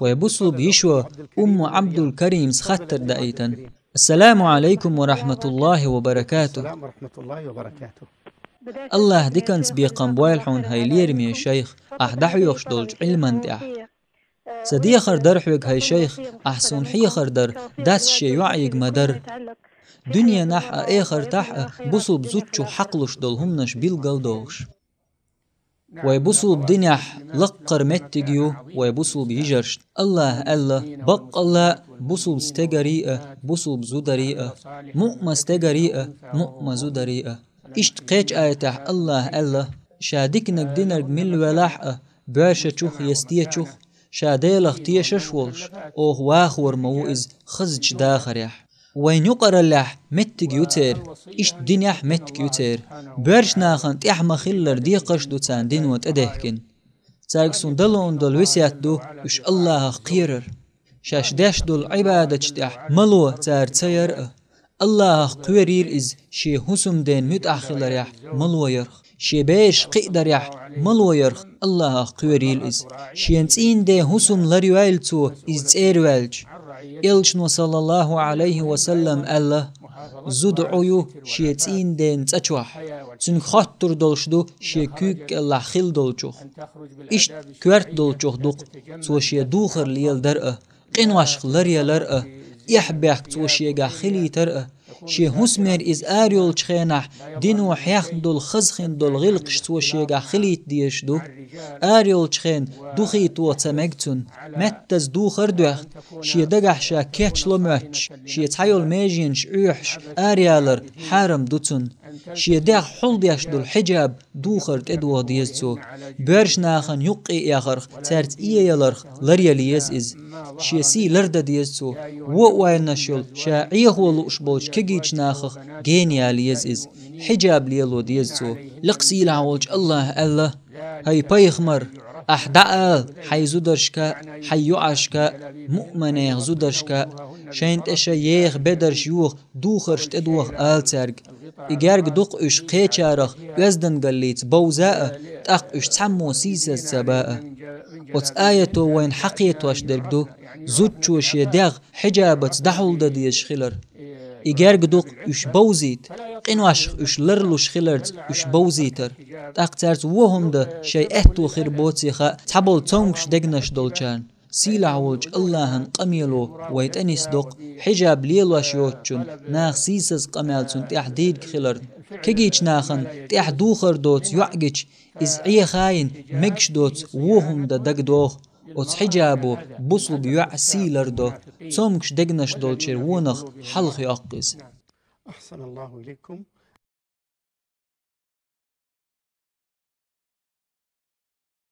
ويبصوا بيشوى عبد الكريم سخطر دقيتا. السلام عليكم ورحمة الله وبركاته. السلام ورحمة الله وبركاته. الله ديكنس بيقام بوالحون هايلير مي الشيخ أحدحو يخشدولج علما ديح سدي خردر حوك هاي شيخ أحسن حي خردر داس شي يعيق مدر دنيا نح آخر تح بصل بزوتشو حقلش دولهم نش بالقلدوش ويبصل بدنيح لقر متجيو ويبصل بيجرش الله بق الله بصل استجريئة بصل بزودريئة مؤمة استجريئة مؤمة زودريئة إشت قيج آيتح الله شادك نقدنرق من الولاحة باشا چوخ يستيه چوخ شاديلخ تيششولش اوه واخور موئز خزج داخريح وين يقر اللح متك يوتير إشت دنيح متك يوتير برش ناخن تيح مخلر ديقش دو تسان دينوت أدهكن تاقسون دلون دول وسيات دو وش الله قيرر شاش داش دول عبادة تح ملو تار تير الله قويريل إز شي حسم دين متأخلر يح ملو يرخ شي بيش قيدر يح ملو يرخ الله قويريل إز شي انتين دي حسم لريوال تو إز تير والج إلشنو صلى الله عليه وسلم الله زود عيو شي تين دين تأچوح تن خطر دولشدو شي كوك الله خيل دولچوخ إشت كوارت دولچوخ دوق تو شي دوخر ليل درأه قنواشخ لريا لرأه يحبيك تو شي غا خلي ترأه شي هسمر إز آريول چخينح دينو حيخ دول خزخين دول غلقش تو شي غا خليت ديش دو آريول چخين دوخي تو تمكتون متز دوخر دوخت شي دقح شا كيتش لموتش شي تحيول ميجينش عيوحش آريالر حارم دوتون شي داخ حل ديش دول حجاب دوخر تدو ديزتو برش ناخن يقي ياخرخ تارت يلرخ لرياليز إز شي سي لرد ديزتو وين نشول شا عيهو لوش كجيش ناخخ جينياليز إز حجاب ليلو ديزتو لقسي لعولج الله هاي بايخمر أحداء حي زودرشكا حي يعشكا مؤمنه زودرشكا شينت إشا يخ بدرش يوخ دوخرش تدوخ آلترق إجارق دوق إش قيتشارخ يزدن قليت بوزاء تأق إش تحمو سيسة سباء وت آيتو وين حقيتو أشدرق دو زودشو شيداغ حجابت دحول دا ديش خلر إجارق دوق إش بوزيت قنواشخ إش لرلوش خلرت إش بوزيتر تأقتارت وهم دا شي احتو خربوتي خا تحبول تونكش دقنش دولچان سيلا ولج اللهن قميلو ويتأنيس دوق حجاب ليلو شيوتشون ناخ سيسز قمالتون تيح ديد خلر كجيش ناخن تيح دوخر دوت يعجج إز عيه خاين مجش دوت وهم دا دق دوخ وت حجابو بوصل بيوع سيلر دو تومكش دقنش دولچير ونخ حلخ يقز. أحسن الله إليكم.